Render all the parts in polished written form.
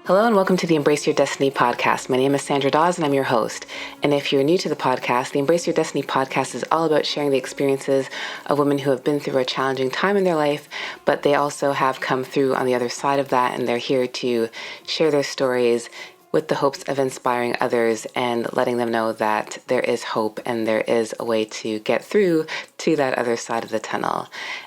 Hello and welcome to the Embrace Your Destiny podcast. My name is Sandra Dawes and I'm your host. And if you're new to the podcast, the Embrace Your Destiny podcast is all about sharing the experiences of women who have been through a challenging time in their life, but they also have come through on the other side of that, and they're here to share their stories with the hopes of inspiring others and letting them know that there is hope and there is a way to get through to that other side of the tunnel.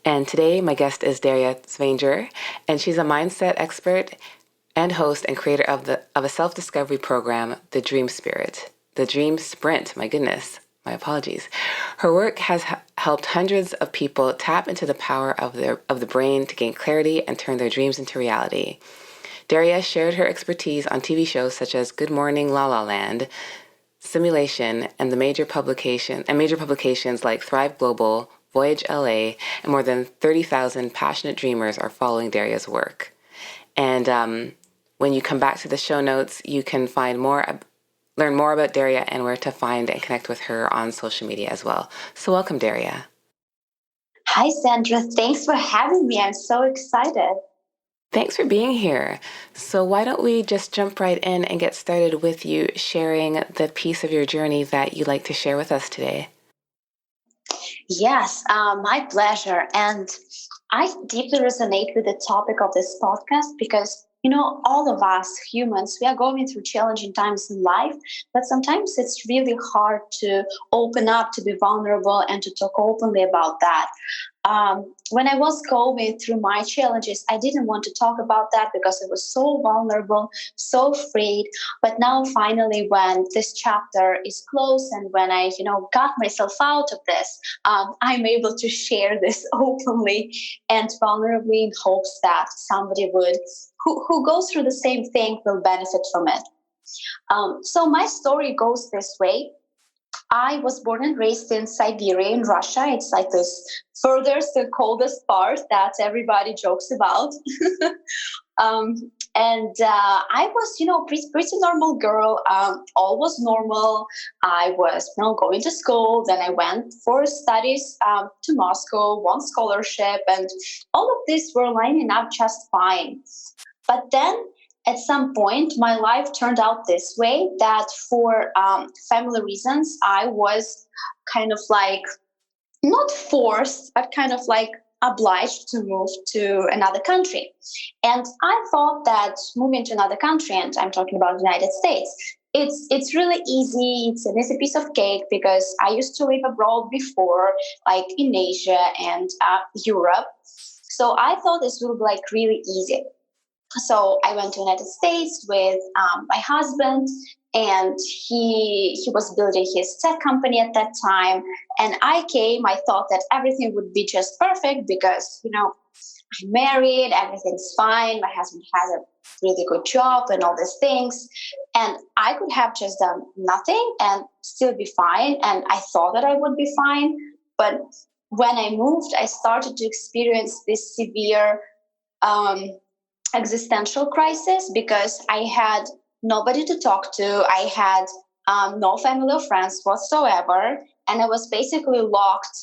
And today my guest is Daria Tsvenger, and she's a mindset expert and host and creator of a self-discovery program, The Dream Sprint. My goodness, my apologies. Her work has helped hundreds of people tap into the power of the brain to gain clarity and turn their dreams into reality. Daria shared her expertise on TV shows such as Good Morning La La Land, Simulation, and major publications like ThriveGlobal, Voyage LA, and more than 30,000 passionate dreamers are following Daria's work. And when you come back to the show notes, you can learn more about Daria and where to find and connect with her on social media as well. So welcome, Daria. Hi, Sandra. Thanks for having me. I'm so excited. Thanks for being here. So why don't we just jump right in and get started with you sharing the piece of your journey that you'd like to share with us today? Yes, my pleasure. And I deeply resonate with the topic of this podcast because, all of us humans, we are going through challenging times in life, but sometimes it's really hard to open up, to be vulnerable, and to talk openly about that. When I was going through my challenges, I didn't want to talk about that because it was so vulnerable, so afraid. But now, finally, when this chapter is closed and when I, got myself out of this, I'm able to share this openly and vulnerably in hopes that somebody who goes through the same thing will benefit from it. So my story goes this way. I was born and raised in Siberia in Russia. It's like this furthest and coldest part that everybody jokes about. I was, pretty normal girl. All was normal. I was, going to school. Then I went for studies to Moscow, won scholarship, and all of this were lining up just fine. But then at some point, my life turned out this way that for family reasons, I was kind of like not forced, but kind of like obliged to move to another country. And I thought that moving to another country, and I'm talking about the United States, it's really easy. It's an easy piece of cake because I used to live abroad before, like in Asia and Europe. So I thought this would be like really easy. So I went to the United States with my husband, and he was building his tech company at that time. And I thought that everything would be just perfect because, I'm married, everything's fine. My husband has a really good job and all these things. And I could have just done nothing and still be fine. And I thought that I would be fine. But when I moved, I started to experience this severe existential crisis because I had nobody to talk to. I had no family or friends whatsoever. And I was basically locked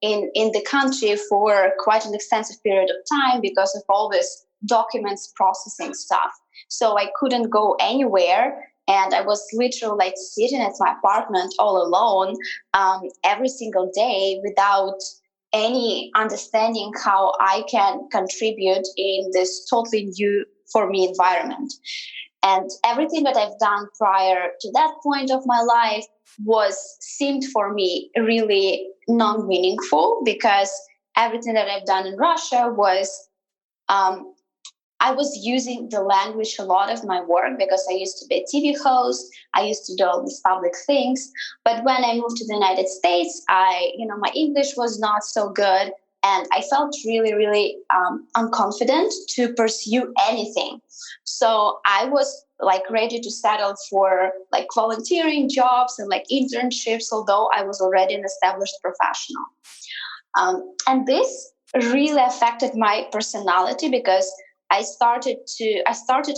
in the country for quite an extensive period of time because of all this documents processing stuff. So I couldn't go anywhere. And I was literally like sitting at my apartment all alone every single day without any understanding how I can contribute in this totally new for me environment. And everything that I've done prior to that point of my life seemed for me really non-meaningful because everything that I've done in Russia was I was using the language a lot of my work because I used to be a TV host. I used to do all these public things. But when I moved to the United States, my English was not so good. And I felt really, really unconfident to pursue anything. So I was like ready to settle for like volunteering jobs and like internships, although I was already an established professional. And this really affected my personality because I started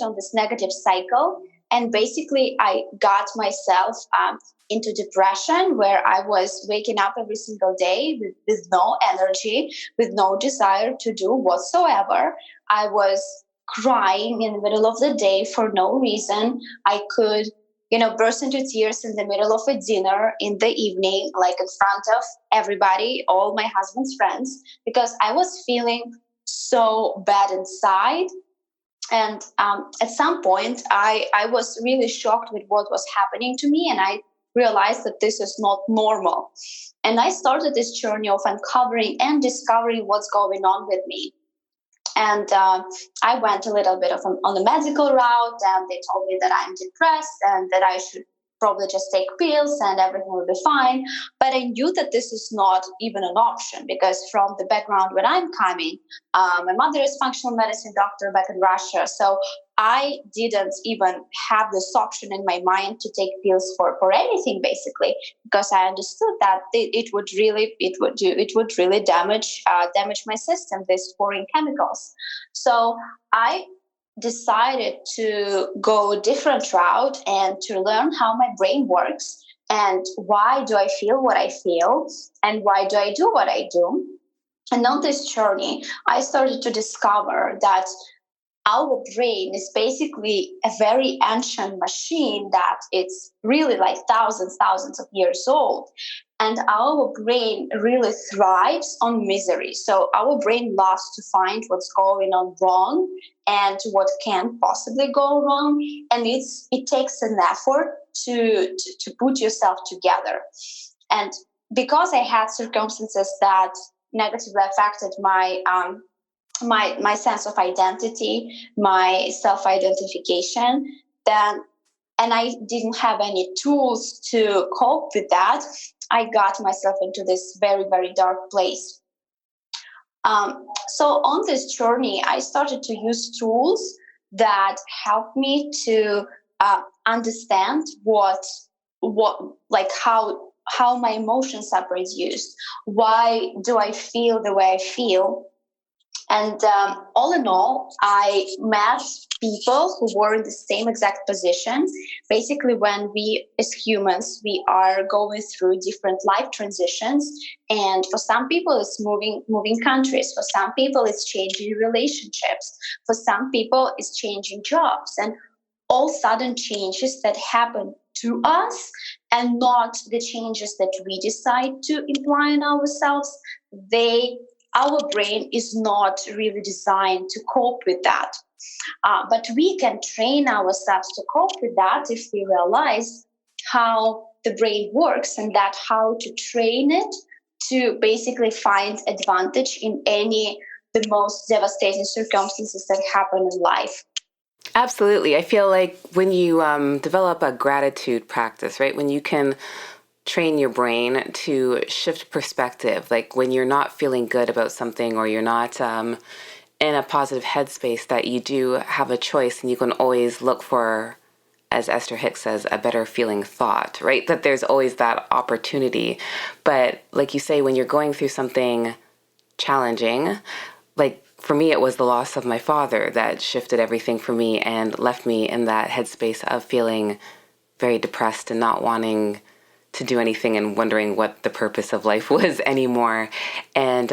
on this negative cycle, and basically I got myself into depression where I was waking up every single day with no energy, with no desire to do whatsoever. I was crying in the middle of the day for no reason. I could, burst into tears in the middle of a dinner in the evening, like in front of everybody, all my husband's friends, because I was feeling so bad inside. And at some point, I was really shocked with what was happening to me, and I realized that this is not normal. And I started this journey of uncovering and discovering what's going on with me. And I went a little bit on the medical route, and they told me that I'm depressed and that I should probably just take pills and everything will be fine. But I knew that this is not even an option, because from the background where I'm coming, my mother is functional medicine doctor back in Russia. So I didn't even have this option in my mind to take pills for anything, basically, because I understood that it would really damage my system, these foreign chemicals. So I decided to go a different route and to learn how my brain works and why do I feel what I feel and why do I do what I do. And on this journey, I started to discover that our brain is basically a very ancient machine, that it's really like thousands of years old. And our brain really thrives on misery. So our brain loves to find what's going on wrong and what can possibly go wrong. And it takes an effort to put yourself together. And because I had circumstances that negatively affected my sense of identity, my self-identification, then, and I didn't have any tools to cope with that, I got myself into this very, very dark place. So on this journey, I started to use tools that helped me to understand how my emotions are produced. Why do I feel the way I feel? And all in all, I met people who were in the same exact position. Basically, when we as humans, we are going through different life transitions. And for some people, it's moving countries. For some people, it's changing relationships. For some people, it's changing jobs. And all sudden changes that happen to us, and not the changes that we decide to imply in ourselves, our brain is not really designed to cope with that. But we can train ourselves to cope with that if we realize how the brain works, and that how to train it to basically find advantage in the most devastating circumstances that happen in life. Absolutely. I feel like when you develop a gratitude practice, right, when you can train your brain to shift perspective, like when you're not feeling good about something or you're not in a positive headspace, that you do have a choice and you can always look for, as Esther Hicks says, a better feeling thought, right? That there's always that opportunity. But like you say, when you're going through something challenging, like for me, it was the loss of my father that shifted everything for me and left me in that headspace of feeling very depressed and not wanting to do anything and wondering what the purpose of life was anymore. And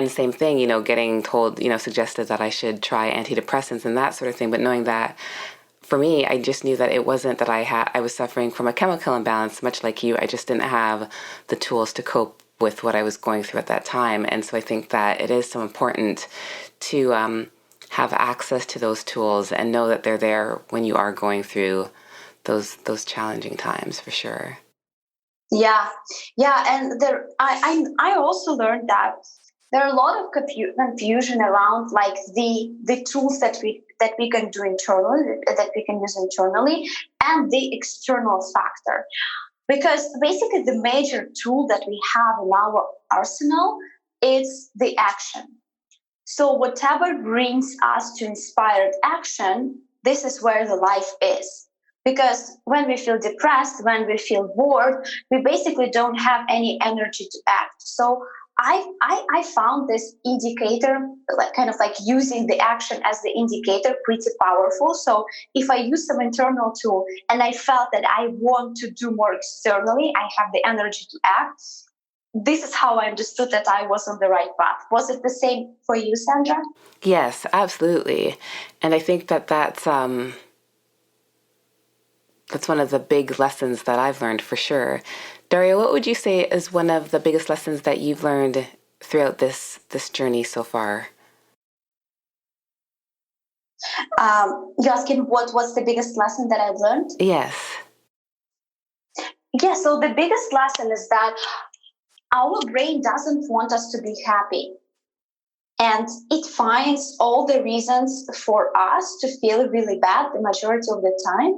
same thing, getting told, suggested that I should try antidepressants and that sort of thing. But knowing that for me, I just knew that it wasn't that I was suffering from a chemical imbalance, much like you. I just didn't have the tools to cope with what I was going through at that time. And so I think that it is so important to have access to those tools and know that they're there when you are going through those challenging times, for sure. Yeah, and I also learned that there are a lot of confusion around like the tools that we can do internally, that we can use internally, and the external factor. Because basically the major tool that we have in our arsenal is the action. So whatever brings us to inspired action, this is where the life is. Because when we feel depressed, when we feel bored, we basically don't have any energy to act. So I found this indicator, kind of like using the action as the indicator, pretty powerful. So if I use some internal tool and I felt that I want to do more externally, I have the energy to act, this is how I understood that I was on the right path. Was it the same for you, Sandra? Yes, absolutely. And I think that that's one of the big lessons that I've learned for sure. Daria, what would you say is one of the biggest lessons that you've learned throughout this journey so far? You're asking what was the biggest lesson that I've learned? Yes. Yeah, so the biggest lesson is that our brain doesn't want us to be happy. And it finds all the reasons for us to feel really bad the majority of the time.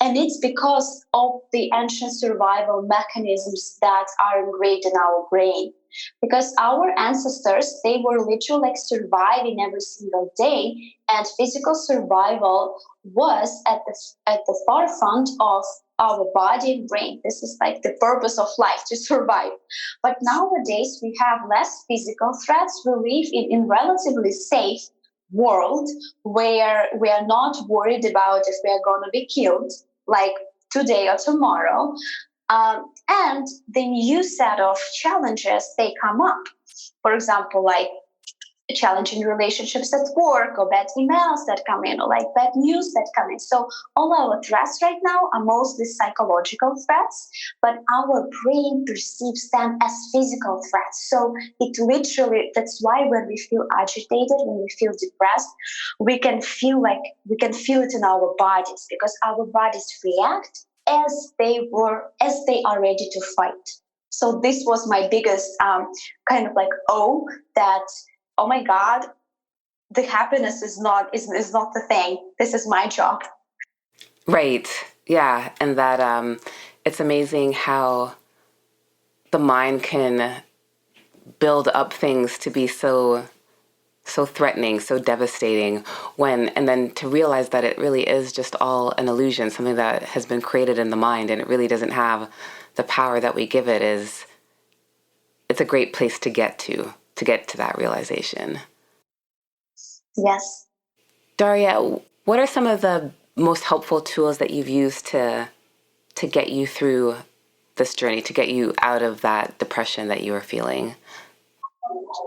And it's because of the ancient survival mechanisms that are engraved in our brain. Because our ancestors, they were literally like surviving every single day, and physical survival was at the forefront of our body and brain. This is like the purpose of life, to survive. But nowadays we have less physical threats. We live in relatively safe world where we are not worried about if we are going to be killed like today or tomorrow. And the new set of challenges, they come up. For example, like challenging relationships at work, or bad emails that come in, or like bad news that come in. So all our threats right now are mostly psychological threats, but our brain perceives them as physical threats. So it literally, that's why when we feel agitated, when we feel depressed, we can feel it in our bodies, because our bodies react as they are ready to fight. So this was my biggest kind of like that, oh my God, the happiness is not the thing. This is my job. Right. Yeah. And that it's amazing how the mind can build up things to be so threatening, so devastating, and then to realize that it really is just all an illusion, something that has been created in the mind, and it really doesn't have the power that we give it. It's a great place to get to that realization. Yes. Daria, what are some of the most helpful tools that you've used to get you through this journey, to get you out of that depression that you were feeling?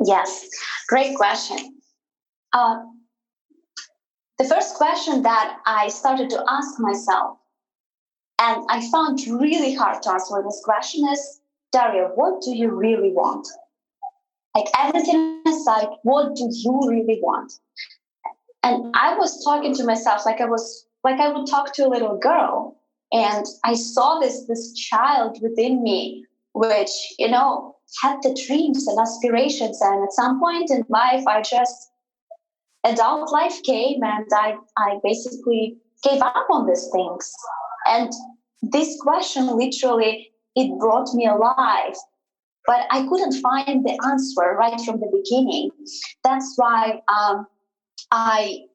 Yes, great question. The first question that I started to ask myself, and I found really hard to answer this question, is, Daria, what do you really want? Like everything aside, what do you really want? And I was talking to myself like I would talk to a little girl. And I saw this child within me, which, had the dreams and aspirations. And at some point in life, adult life came, and I basically gave up on these things. And this question literally, it brought me alive. But I couldn't find the answer right from the beginning. That's why I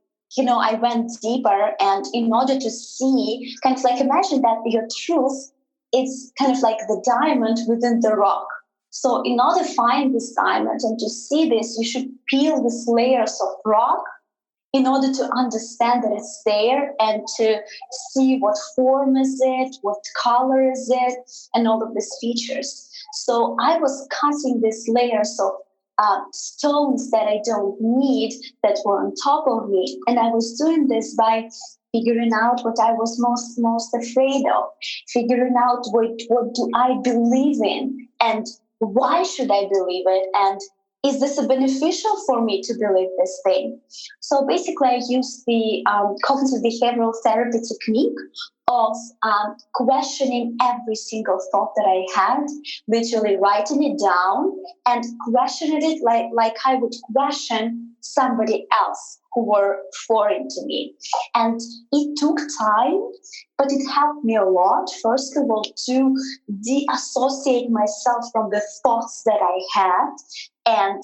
went deeper, and in order to see, kind of like, imagine that your truth is kind of like the diamond within the rock. So in order to find this diamond and to see this, you should peel these layers of rock in order to understand that it's there, and to see what form is it, what color is it, and all of these features. So I was cutting these layers of stones that I don't need, that were on top of me. And I was doing this by figuring out what I was most afraid of, figuring out what do I believe in, and why should I believe it, and is this a beneficial for me to believe this thing? So basically, I used the cognitive behavioral therapy technique of questioning every single thought that I had, literally writing it down and questioning it like I would question somebody else who were foreign to me. And it took time, but it helped me a lot, first of all, to deassociate myself from the thoughts that I had and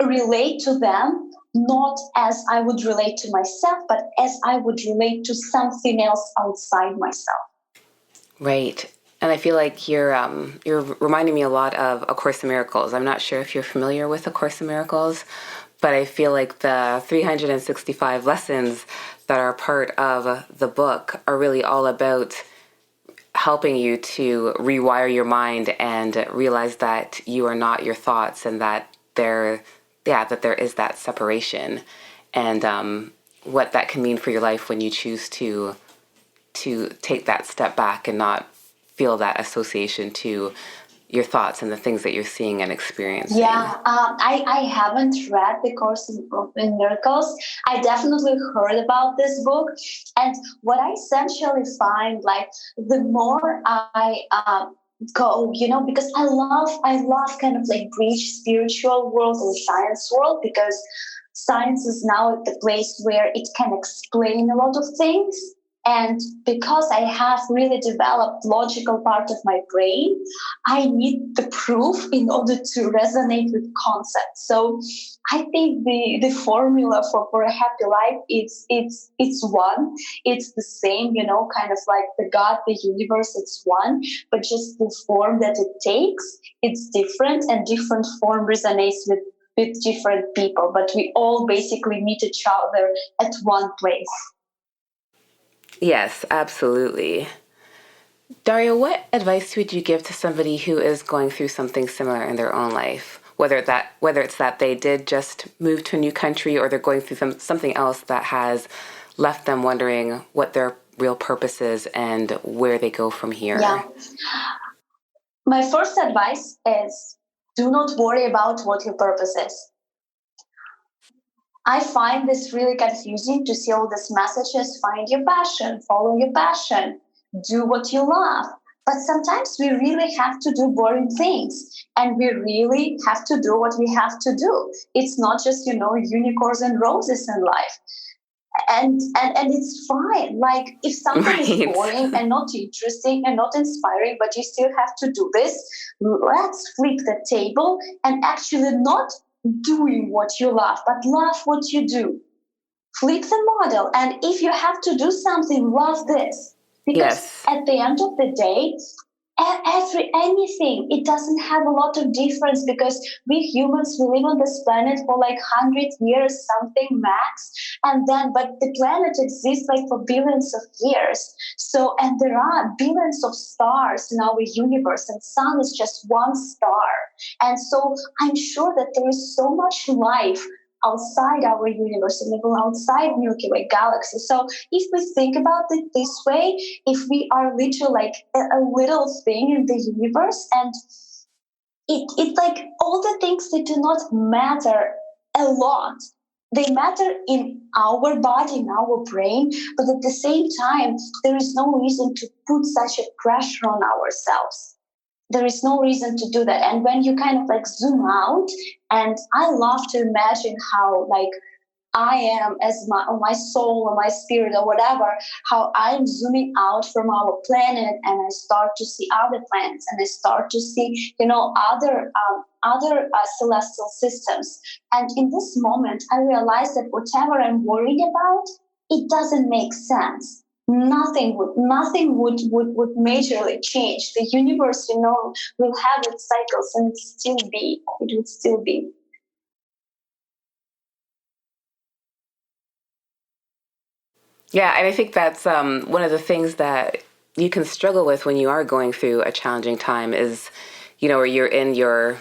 relate to them not as I would relate to myself, but as I would relate to something else outside myself. Right. And I feel like you're reminding me a lot of A Course in Miracles. I'm not sure if you're familiar with A Course in Miracles, but I feel like the 365 lessons that are part of the book are really all about helping you to rewire your mind and realize that you are not your thoughts, and that there is that separation, and what that can mean for your life when you choose to take that step back and not feel that association to your thoughts and the things that you're seeing and experiencing. Yeah, I haven't read The Course in Miracles. I definitely heard about this book. And what I essentially find, like, the more I go, because I love kind of like bridge spiritual world and science world, because science is now at the place where it can explain a lot of things. And because I have really developed logical part of my brain, I need the proof in order to resonate with concepts. So I think the formula for a happy life, it's one. It's the same, kind of like the God, the universe, it's one, but just the form that it takes, it's different, and different form resonates with different people. But we all basically meet each other at one place. Yes, absolutely. Daria, what advice would you give to somebody who is going through something similar in their own life? Whether it's that they did just move to a new country, or they're going through something else that has left them wondering what their real purpose is and where they go from here. Yeah. My first advice is, do not worry about what your purpose is. I find this really confusing to see all these messages: find your passion, follow your passion, do what you love. But sometimes we really have to do boring things, and we really have to do what we have to do. It's not just, unicorns and roses in life. And it's fine. Like, if something is boring and not interesting and not inspiring, but you still have to do this, let's flip the table and actually not doing what you love, but love what you do. Flip the model. And if you have to do something, love this. Because at the end of the day, anything, it doesn't have a lot of difference, because we humans, we live on this planet for like 100 years, something max, and then, but the planet exists like for billions of years. So, and there are billions of stars in our universe, and sun is just one star. And so I'm sure that there is so much life outside our universe, and even outside Milky Way galaxy. So if we think about it this way, if we are literally like a little thing in the universe, and it's like all the things that do not matter a lot, they matter in our body, in our brain, but at the same time, there is no reason to put such a pressure on ourselves. There is no reason to do that. And when you kind of like zoom out, and I love to imagine how like I am as my soul or my spirit or whatever, how I'm zooming out from our planet, and I start to see other planets, and I start to see, other celestial systems. And in this moment, I realize that whatever I'm worried about, it doesn't make sense. Nothing would majorly change. The universe, will have its cycles, and it would still be. Yeah, and I think that's one of the things that you can struggle with when you are going through a challenging time is, where you're in your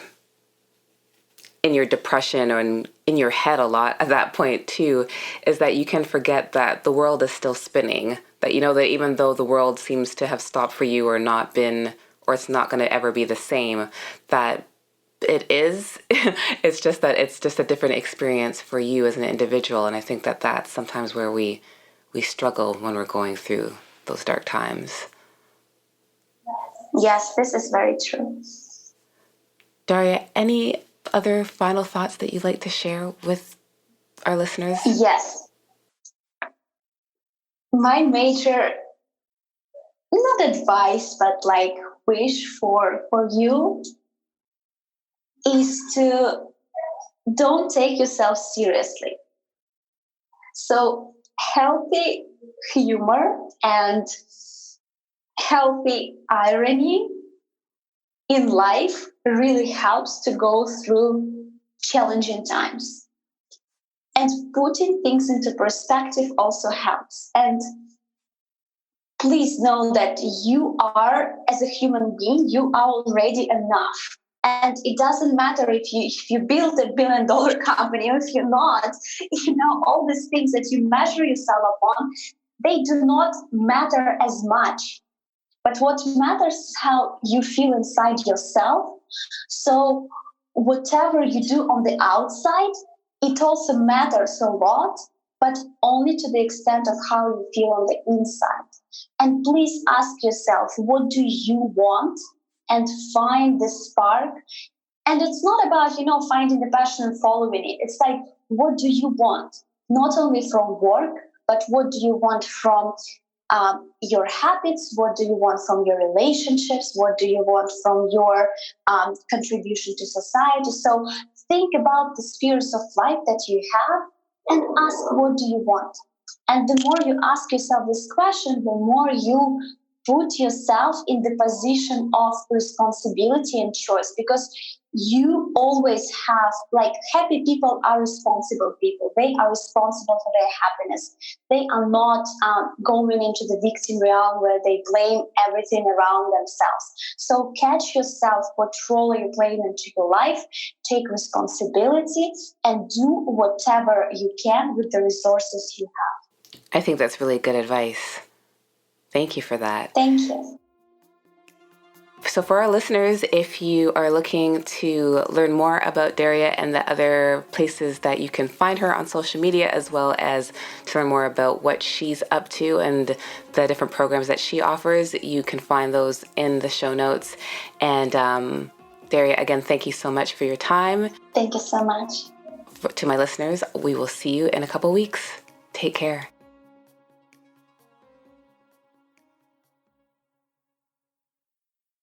depression or in your head a lot at that point too, is that you can forget that the world is still spinning. That that even though the world seems to have stopped for you, or not been, or it's not going to ever be the same, that it is. It's just that it's just a different experience for you as an individual. And I think that that's sometimes where we struggle when we're going through those dark times. Yes, this is very true. Daria, any other final thoughts that you'd like to share with our listeners? Yes. My major, not advice, but like wish for you is to don't take yourself seriously. So healthy humor and healthy irony in life really helps to go through challenging times. And putting things into perspective also helps. And please know that you are, as a human being, you are already enough. And it doesn't matter if you build $1 billion company or if you're not, all these things that you measure yourself upon, they do not matter as much. But what matters is how you feel inside yourself. So whatever you do on the outside, it also matters a lot, but only to the extent of how you feel on the inside. And please ask yourself, what do you want? And find the spark. And it's not about, finding the passion and following it. It's like, what do you want? Not only from work, but what do you want from your habits? What do you want from your relationships? What do you want from your contribution to society? So think about the spheres of life that you have and ask, what do you want? And the more you ask yourself this question, the more you put yourself in the position of responsibility and choice, because you always have, like, happy people are responsible people. They are responsible for their happiness. They are not going into the victim realm where they blame everything around themselves. So catch yourself, what role are you playing into your life, take responsibility, and do whatever you can with the resources you have. I think that's really good advice. Thank you for that. Thank you. So for our listeners, if you are looking to learn more about Daria and the other places that you can find her on social media, as well as to learn more about what she's up to and the different programs that she offers, you can find those in the show notes. And Daria, again, thank you so much for your time. Thank you so much. To my listeners, we will see you in a couple weeks. Take care.